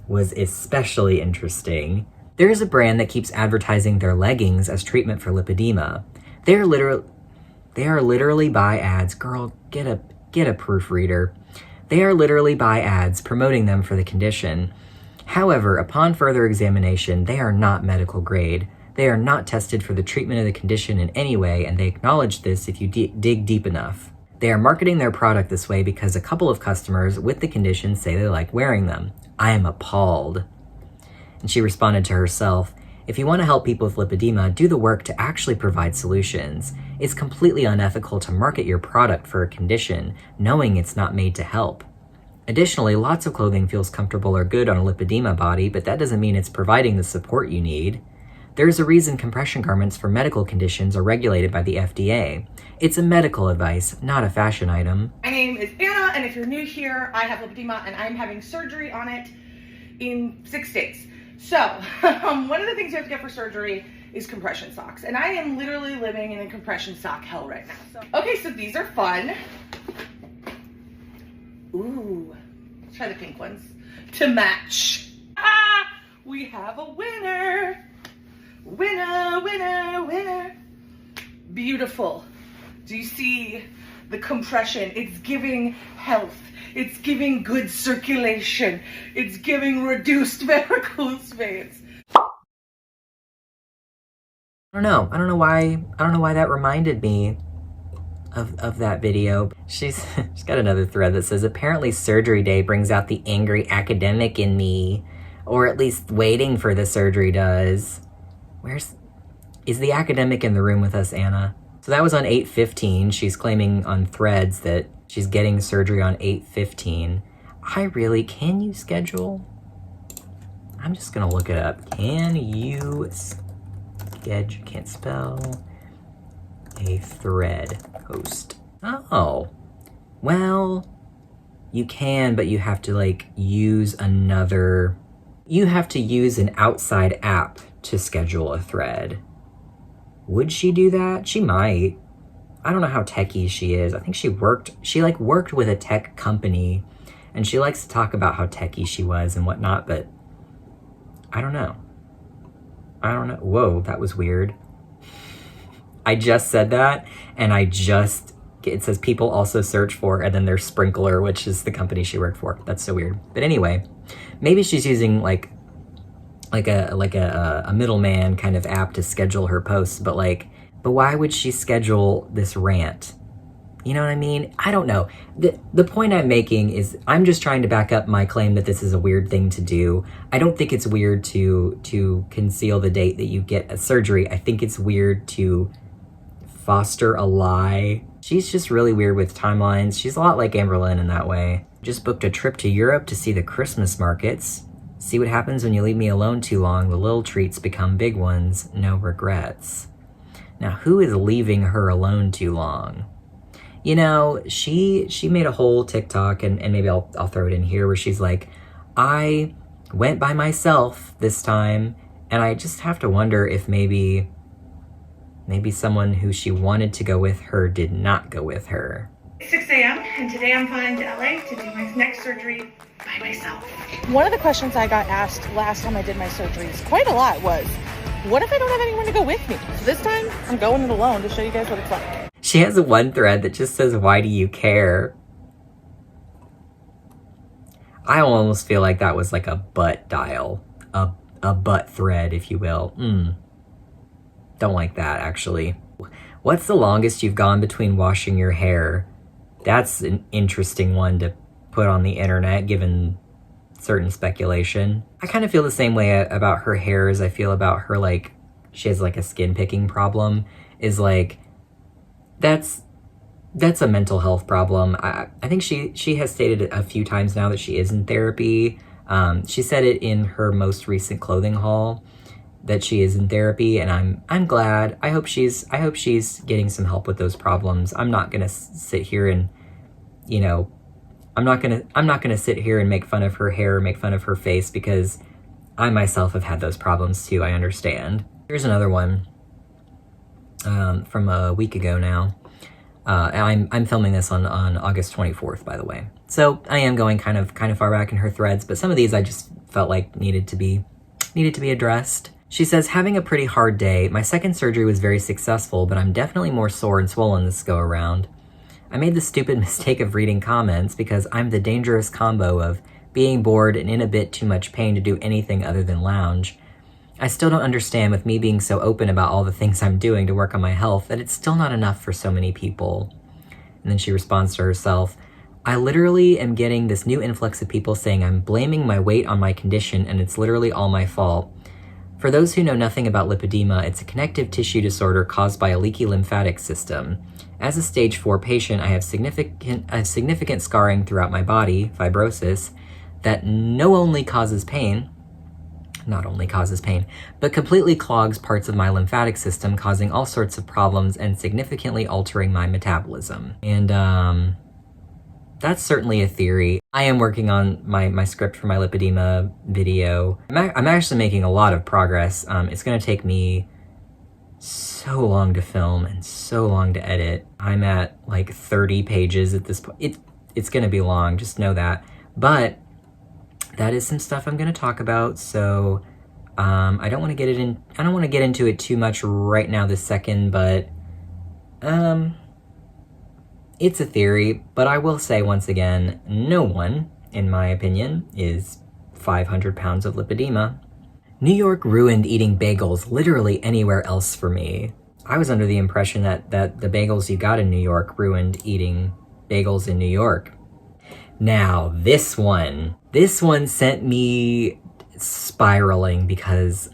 was especially interesting. There's a brand that keeps advertising their leggings as treatment for lipedema. They are literally by ads. Girl, get a proofreader. They are literally by ads promoting them for the condition. However, upon further examination, they are not medical grade. They are not tested for the treatment of the condition in any way, and they acknowledge this if you dig deep enough. They are marketing their product this way because a couple of customers with the condition say they like wearing them. I am appalled. And she responded to herself, "If you want to help people with lipedema, do the work to actually provide solutions. It's completely unethical to market your product for a condition, knowing it's not made to help. Additionally, lots of clothing feels comfortable or good on a lipedema body, but that doesn't mean it's providing the support you need. There is a reason compression garments for medical conditions are regulated by the FDA. It's a medical advice, not a fashion item." My name is Anna, and if you're new here, I have lipedema and I'm having surgery on it in 6 days. So, one of the things you have to get for surgery is compression socks, and I am literally living in a compression sock hell right now. Okay, so these are fun. Ooh, let's try the pink ones to match. We have a winner. Winner, winner, winner. Beautiful. Do you see the compression? It's giving health. It's giving good circulation. It's giving reduced varicose veins. I don't know why that reminded me of that video. She's got another thread that says, "Apparently surgery day brings out the angry academic in me, or at least waiting for the surgery does." Is the academic in the room with us, Anna? So that was on 8/15. She's claiming on threads that she's getting surgery on 8/15. Can you schedule? I'm just gonna look it up. Can you can't spell a thread host? Oh, well, you can, but you have to use an outside app to schedule a thread. Would she do that? She might. I don't know how techie she is. I think she worked with a tech company, and she likes to talk about how techie she was and whatnot, but I don't know. Whoa, that was weird. I just said that, and it says people also search for, and then there's Sprinkler, which is the company she worked for. That's so weird. But anyway, maybe she's using like a middleman kind of app to schedule her posts, but why would she schedule this rant? You know what I mean? I don't know. The point I'm making is I'm just trying to back up my claim that this is a weird thing to do. I don't think it's weird to conceal the date that you get a surgery. I think it's weird to foster a lie. She's just really weird with timelines. She's a lot like Amron in that way. Just booked a trip to Europe to see the Christmas markets. See what happens when you leave me alone too long. The little treats become big ones. No regrets. Now, who is leaving her alone too long? You know, she made a whole TikTok, and maybe I'll throw it in here, where she's like, I went by myself this time, and I just have to wonder if maybe someone who she wanted to go with her did not go with her. 6 a.m. and today I'm flying to LA to do my neck surgery by myself. One of the questions I got asked last time I did my surgeries, quite a lot, was, what if I don't have anyone to go with me? So this time, I'm going it alone to show you guys what it's like. She has one thread that just says, why do you care? I almost feel like that was like a butt dial. A butt thread, if you will. Don't like that, actually. What's the longest you've gone between washing your hair? That's an interesting one to put on the internet, given certain speculation. I kind of feel the same way about her hair as I feel about her, like, she has like a skin picking problem, is like, that's a mental health problem. I think she has stated a few times now that she is in therapy. She said it in her most recent clothing haul that she is in therapy, and I'm glad. I hope she's getting some help with those problems. I'm not gonna sit here and, you know, I'm not gonna sit here and make fun of her hair or make fun of her face, because I myself have had those problems too. I understand. Here's another one from a week ago now. I'm filming this on August 24th, by the way. So I am going kind of far back in her threads, but some of these I just felt like needed to be addressed. She says, having a pretty hard day. My second surgery was very successful, but I'm definitely more sore and swollen this go around. I made the stupid mistake of reading comments because I'm the dangerous combo of being bored and in a bit too much pain to do anything other than lounge. I still don't understand, with me being so open about all the things I'm doing to work on my health, that it's still not enough for so many people. And then she responds to herself, I literally am getting this new influx of people saying I'm blaming my weight on my condition and it's literally all my fault. For those who know nothing about lipedema, it's a connective tissue disorder caused by a leaky lymphatic system. As a stage 4 patient, I have significant scarring throughout my body, fibrosis, that not only causes pain, but completely clogs parts of my lymphatic system, causing all sorts of problems and significantly altering my metabolism. And that's certainly a theory. I am working on my script for my lipedema video. I'm actually making a lot of progress. It's gonna take me so long to film and so long to edit. I'm at like 30 pages at this point. It's gonna be long, just know that. But that is some stuff I'm gonna talk about, so I don't want to get into it too much right now this second, but it's a theory. But I will say once again, no one, in my opinion, is 500 pounds of lipedema. New York ruined eating bagels literally anywhere else for me. I was under the impression that the bagels you got in New York ruined eating bagels in New York. Now, this one sent me spiraling because,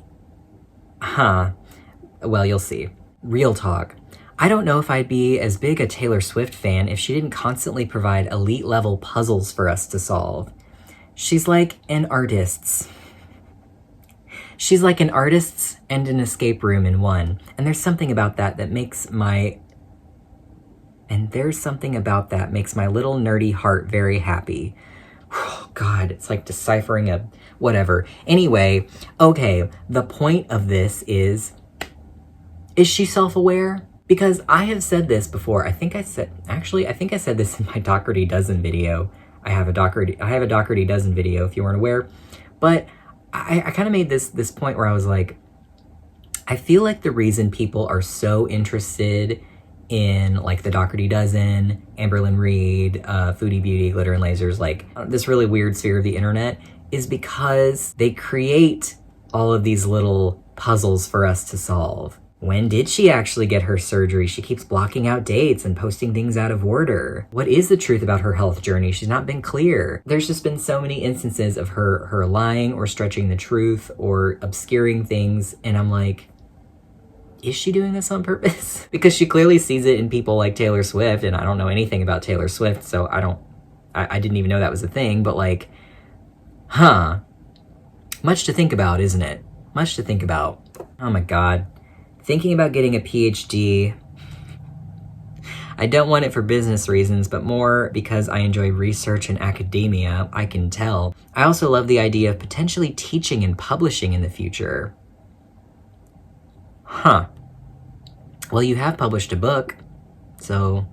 well, you'll see. Real talk. I don't know if I'd be as big a Taylor Swift fan if she didn't constantly provide elite level puzzles for us to solve. She's like an artist's and an escape room in one. And there's something about that makes my little nerdy heart very happy. Oh, God, it's like deciphering a whatever. Anyway, okay, the point of this is she self-aware? Because I have said this before. I think I said this in my Doherty Dozen video. I have a Doherty Dozen video if you weren't aware. But I kind of made this point where I was like, I feel like the reason people are so interested in like the Doherty Dozen, Amberlyn Reed, Foodie Beauty, Glitter and Lasers, like this really weird sphere of the internet, is because they create all of these little puzzles for us to solve. When did she actually get her surgery? She keeps blocking out dates and posting things out of order. What is the truth about her health journey? She's not been clear. There's just been so many instances of her lying or stretching the truth or obscuring things, and I'm like, is she doing this on purpose? Because she clearly sees it in people like Taylor Swift, and I don't know anything about Taylor Swift, so I didn't even know that was a thing, but like, much to think about, isn't it? Much to think about. Oh my God. Thinking about getting a PhD. I don't want it for business reasons, but more because I enjoy research and academia, I can tell. I also love the idea of potentially teaching and publishing in the future. Well, you have published a book, so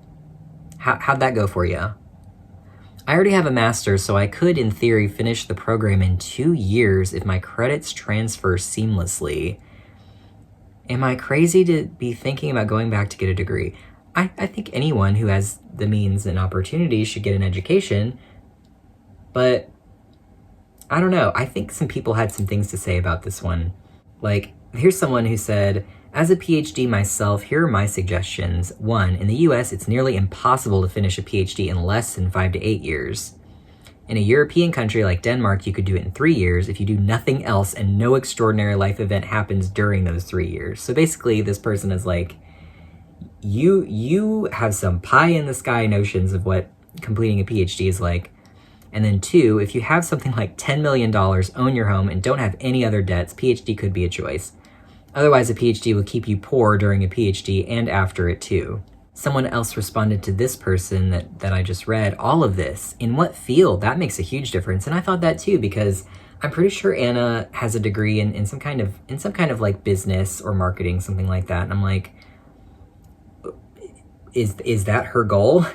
how'd that go for you? I already have a master's, so I could, in theory, finish the program in 2 years if my credits transfer seamlessly. Am I crazy to be thinking about going back to get a degree? I think anyone who has the means and opportunity should get an education, but I don't know. I think some people had some things to say about this one. Like, here's someone who said, as a PhD myself, here are my suggestions. 1, in the US, it's nearly impossible to finish a PhD in less than 5 to 8 years. In a European country like Denmark, you could do it in 3 years if you do nothing else and no extraordinary life event happens during those 3 years. So basically, this person is like, you have some pie in the sky notions of what completing a PhD is like. And then 2, if you have something like $10 million, own your home, and don't have any other debts, PhD could be a choice. Otherwise, a PhD will keep you poor during a PhD and after it too. Someone else responded to this person that I just read, all of this, in what field? That makes a huge difference. And I thought that too, because I'm pretty sure Anna has a degree in some kind of like business or marketing, something like that. And I'm like, is that her goal?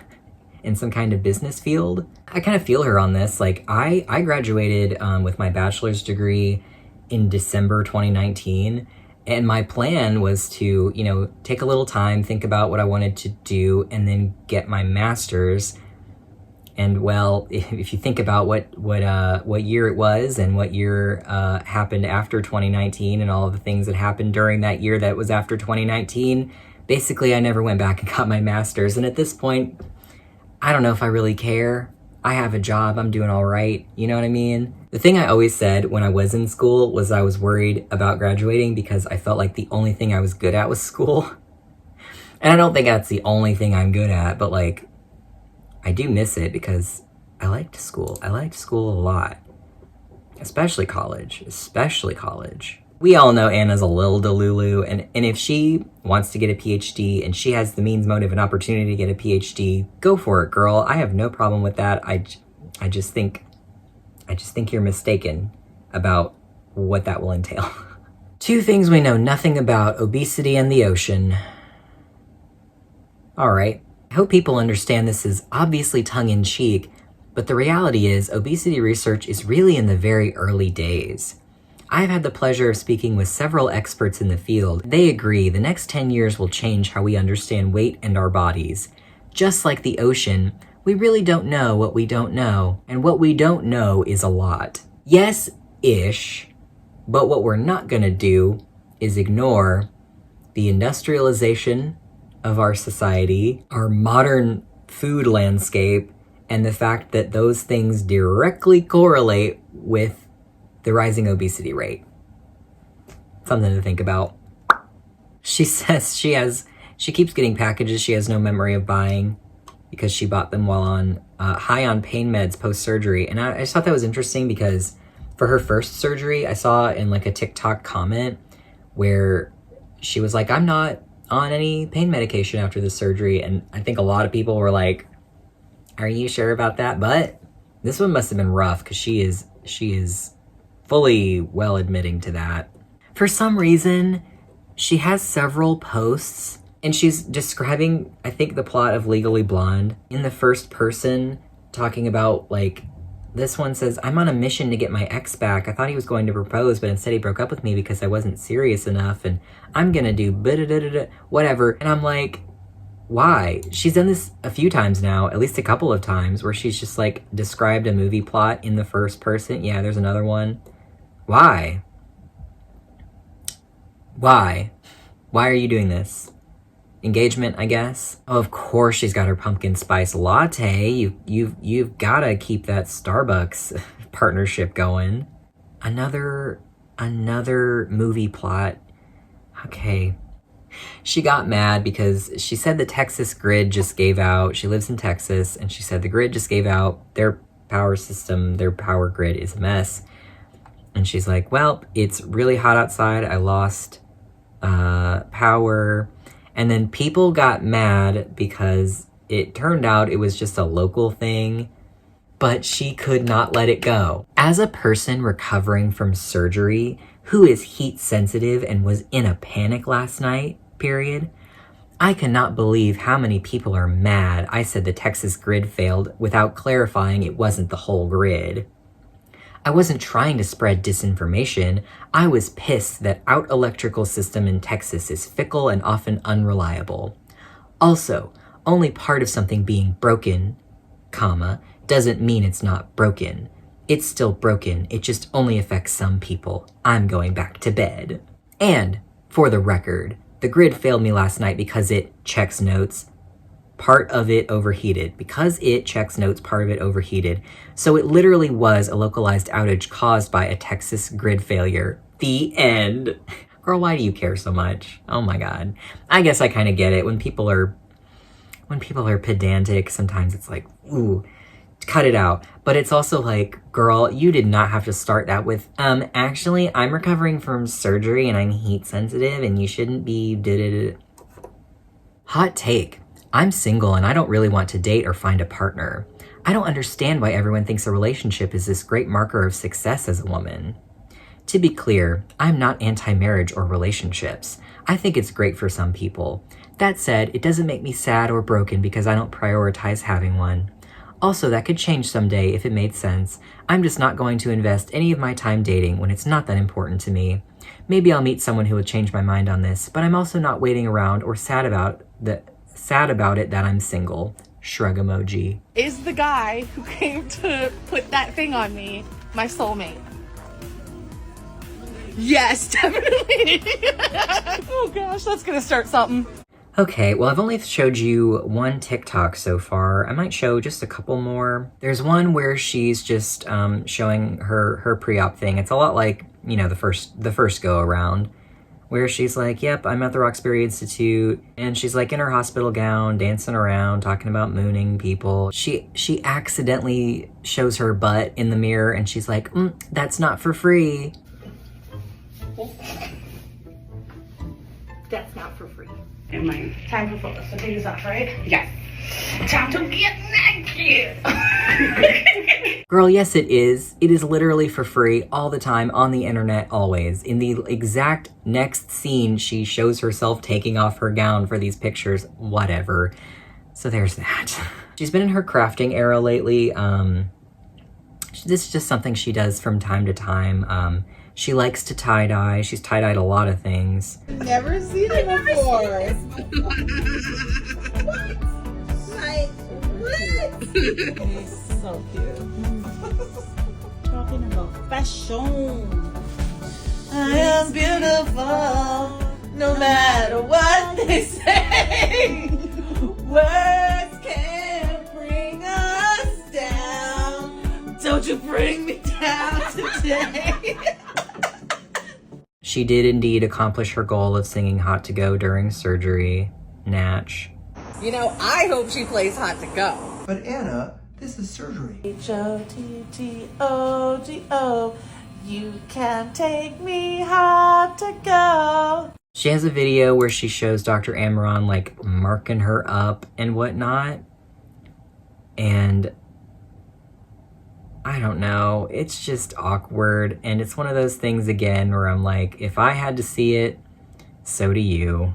In some kind of business field? I kind of feel her on this. Like I graduated with my bachelor's degree in December 2019. And my plan was to, take a little time, think about what I wanted to do, and then get my master's. And well, if you think about what year it was and what year happened after 2019 and all of the things that happened during that year that was after 2019, basically I never went back and got my master's. And at this point, I don't know if I really care. I have a job, I'm doing all right, you know what I mean? The thing I always said when I was in school was I was worried about graduating because I felt like the only thing I was good at was school. And I don't think that's the only thing I'm good at, but like, I do miss it because I liked school. I liked school a lot, especially college. We all know Anna's a little delulu, and if she wants to get a PhD and she has the means, motive, and opportunity to get a PhD, go for it, girl. I have no problem with that. I just think you're mistaken about what that will entail. 2 things we know nothing about: obesity and the ocean. All right. I hope people understand this is obviously tongue-in-cheek, but the reality is obesity research is really in the very early days. I've had the pleasure of speaking with several experts in the field. They agree the next 10 years will change how we understand weight and our bodies. Just like the ocean, we really don't know what we don't know, and what we don't know is a lot. Yes-ish, but what we're not gonna do is ignore the industrialization of our society, our modern food landscape, and the fact that those things directly correlate with the rising obesity rate. Something to think about. She says she keeps getting packages she has no memory of buying because she bought them while on high on pain meds post-surgery. And I just thought that was interesting because for her first surgery, I saw in like a TikTok comment where she was like, I'm not on any pain medication after the surgery. And I think a lot of people were like, are you sure about that? But this one must have been rough because she is fully well admitting to that. For some reason, she has several posts and she's describing, I think, the plot of Legally Blonde in the first person, talking about like This one says, I'm on a mission to get my ex back. I thought he was going to propose, but instead he broke up with me because I wasn't serious enough, and I'm gonna do whatever. And I'm like, why? She's done this a few times now, at least a couple of times, where she's just like described a movie plot in the first person. Yeah, there's another one. Why? Why? Why are you doing this? Engagement, I guess. Oh, of course she's got her pumpkin spice latte. You've gotta keep that Starbucks partnership going. Another movie plot. Okay. She got mad because she said the Texas grid just gave out. She lives in Texas, and she said the grid just gave out. Their power system, their power grid is a mess. And she's like, well, it's really hot outside. I lost power. And then people got mad because it turned out it was just a local thing, but she could not let it go. As a person recovering from surgery who is heat sensitive and was in a panic last night, period, I cannot believe how many people are mad I said the Texas grid failed without clarifying it wasn't the whole grid. I wasn't trying to spread disinformation. I was pissed that our electrical system in Texas is fickle and often unreliable. Also, only part of something being broken, doesn't mean it's not broken. It's still broken, it just only affects some people. I'm going back to bed. And, for the record, the grid failed me last night because it checks notes. Part of it overheated. Because it checks notes, part of it overheated. So it literally was a localized outage caused by a Texas grid failure. The end. Girl, why do you care so much? Oh my god. I guess I kind of get it. When people are pedantic, sometimes it's like, ooh, cut it out. But it's also like, girl, you did not have to start that with, actually, I'm recovering from surgery and I'm heat sensitive and you shouldn't be Hot take. I'm single and I don't really want to date or find a partner. I don't understand why everyone thinks a relationship is this great marker of success as a woman. To be clear, I'm not anti-marriage or relationships. I think it's great for some people. That said, it doesn't make me sad or broken because I don't prioritize having one. Also, that could change someday if it made sense. I'm just not going to invest any of my time dating when it's not that important to me. Maybe I'll meet someone who will change my mind on this, but I'm also not waiting around or sad about it that I'm single. Shrug emoji. Is the guy who came to put that thing on me my soulmate? Yes, definitely. Oh gosh, that's gonna start something. Okay, well, I've only showed you one TikTok so far. I might show just a couple more. There's one where she's just showing her pre-op thing. It's a lot like, you know, the first go around, where she's like, yep, I'm at the Roxbury Institute, and she's like in her hospital gown, dancing around, talking about mooning people. She accidentally shows her butt in the mirror, and she's like, that's not for free. That's not for free. And my time for photos, so take this off, right? Yes. Time to get naked. Girl, yes it is. It is literally for free all the time on the internet, always. In the exact next scene, she shows herself taking off her gown for these pictures, whatever. So there's that. She's been in her crafting era lately. This is just something she does from time to time. She likes to tie-dye. She's tie-dyed a lot of things. Never seen it before. Like, what? He's so cute. Talking about fashion. I am beautiful, no matter what they say. Words can't bring us down. Don't you bring me down today. She did indeed accomplish her goal of singing Hot to Go during surgery. Natch. You know, I hope she plays Hot to Go. But Anna, this is surgery. H-O-T-T-O-G-O. You can take me hot to go. She has a video where she shows Dr. Amron like marking her up and whatnot. And I don't know, it's just awkward. And it's one of those things again where I'm like, if I had to see it, so do you.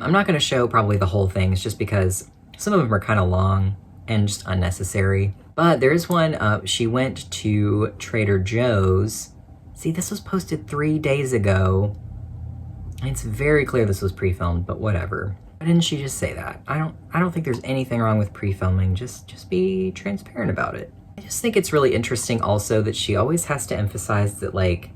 I'm not going to show probably the whole thing, it's just because some of them are kind of long and just unnecessary. But there's one, she went to Trader Joe's. See, this was posted 3 days ago. It's very clear this was pre-filmed, but whatever. Why didn't she just say that? I don't think there's anything wrong with pre-filming. Just be transparent about it. I just think it's really interesting also that she always has to emphasize that, like,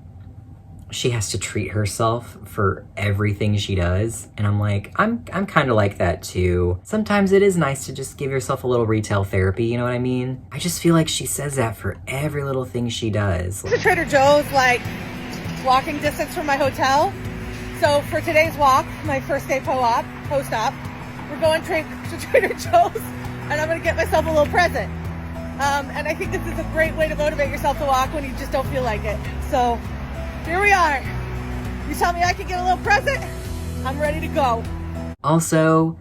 she has to treat herself for everything she does. And I'm like, I'm kind of like that too. Sometimes it is nice to just give yourself a little retail therapy, you know what I mean? I just feel like she says that for every little thing she does. To Trader Joe's, like, walking distance from my hotel. So for today's walk, my first day post-op, we're going to Trader Joe's, and I'm gonna get myself a little present. And I think this is a great way to motivate yourself to walk when you just don't feel like it. So here we are. You tell me I can get a little present, I'm ready to go. Also,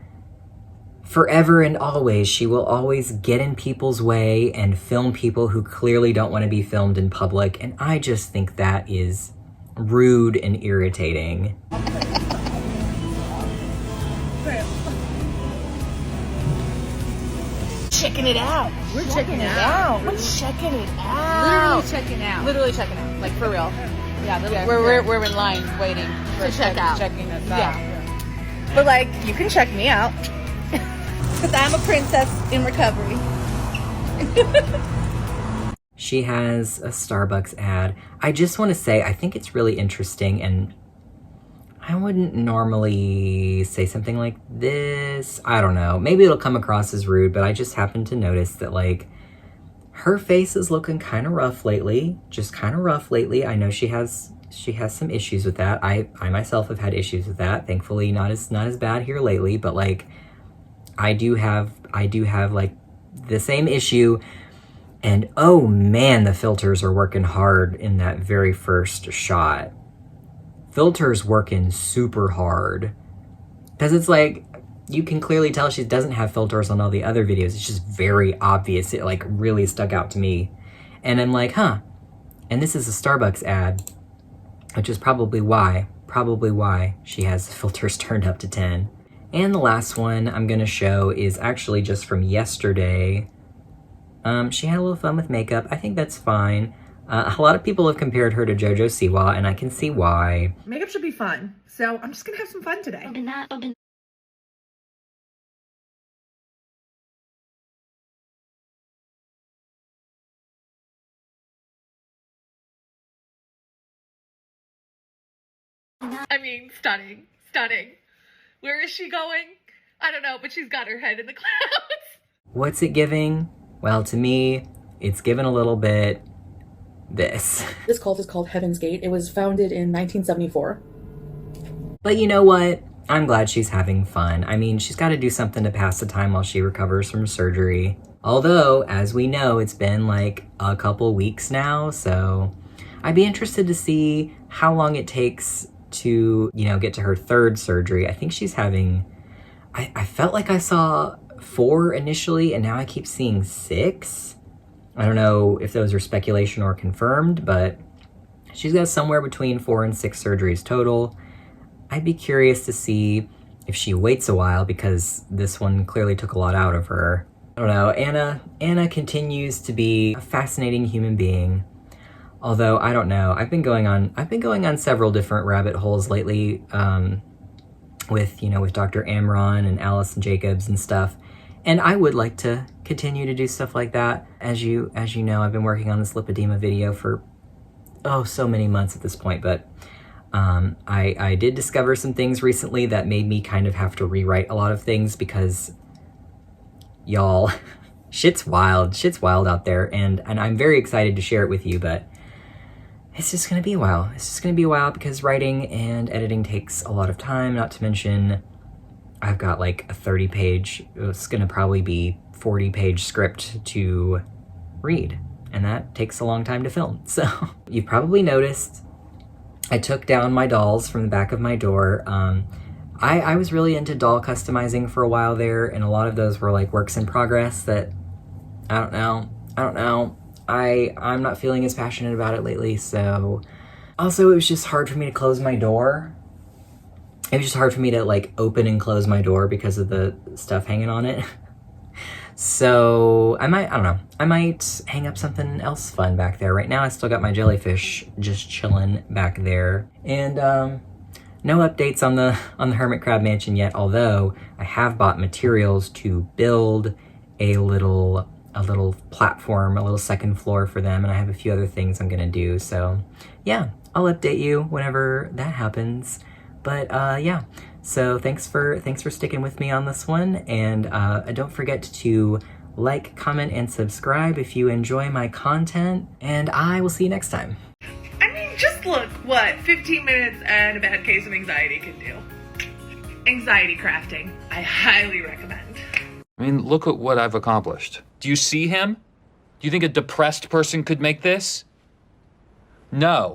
forever and always, she will always get in people's way and film people who clearly don't want to be filmed in public, and I just think that is rude and irritating. Checking it out. We're checking it out. We're checking it out. Literally checking out. Literally checking out. Like, for real. Yeah, We're in line waiting to check out. Checking us out. Yeah. But, like, you can check me out. Because I'm a princess in recovery. She has a Starbucks ad. I just want to say, I think it's really interesting, and I wouldn't normally say something like this. I don't know. Maybe it'll come across as rude, but I just happened to notice that, like, her face is looking kind of rough lately. Just kind of rough lately. I know she has some issues with that. I myself have had issues with that. Thankfully, not as bad here lately, but, like, I do have like the same issue. And oh man, the filters are working hard in that very first shot. Filters working super hard. Because it's like, you can clearly tell she doesn't have filters on all the other videos. It's just very obvious. It, like, really stuck out to me. And I'm like, huh. And this is a Starbucks ad, which is probably why she has filters turned up to 10. And the last one I'm gonna show is actually just from yesterday. She had a little fun with makeup. I think that's fine. A lot of people have compared her to JoJo Siwa, and I can see why. Makeup should be fun. So I'm just gonna have some fun today. I mean, stunning. Where is she going? I don't know, but she's got her head in the clouds. What's it giving? Well, to me, it's given a little bit this. This cult is called Heaven's Gate. It was founded in 1974. But you know what? I'm glad she's having fun. I mean, she's got to do something to pass the time while she recovers from surgery. Although, as we know, it's been like a couple weeks now, so I'd be interested to see how long it takes to, you know, get to her third surgery. I think she's having, I felt like I saw 4 initially, and now I keep seeing 6. I don't know if those are speculation or confirmed, but she's got somewhere between 4 and 6 surgeries total. I'd be curious to see if she waits a while, because this one clearly took a lot out of her. I don't know, Anna continues to be a fascinating human being. Although, I don't know, I've been going on several different rabbit holes lately, with Dr. Amron and Allison Jacobs and stuff. And I would like to continue to do stuff like that. As you know, I've been working on this lipedema video for, so many months at this point, but I did discover some things recently that made me kind of have to rewrite a lot of things, because y'all, shit's wild out there, and I'm very excited to share it with you, but it's just gonna be a while. It's just gonna be a while because writing and editing takes a lot of time, not to mention I've got like a 30-page, it's gonna probably be 40-page script to read, and that takes a long time to film. So you've probably noticed I took down my dolls from the back of my door. I was really into doll customizing for a while there, and a lot of those were like works in progress that, I don't know. I'm not feeling as passionate about it lately, so. Also, it was just hard for me to close my door. it was just hard for me to like open and close my door because of the stuff hanging on it. So I don't know, I might hang up something else fun back there. Right now I still got my jellyfish just chilling back there. And no updates on the hermit crab mansion yet, although I have bought materials to build a little platform, a little second floor for them, and I have a few other things I'm gonna do. So yeah, I'll update you whenever that happens. But yeah, so thanks for sticking with me on this one, and don't forget to like, comment, and subscribe if you enjoy my content, and I will see you next time. I mean, just look what 15 minutes and a bad case of anxiety can do. Anxiety crafting, I highly recommend. I mean, look at what I've accomplished. Do you see him? Do you think a depressed person could make this? No.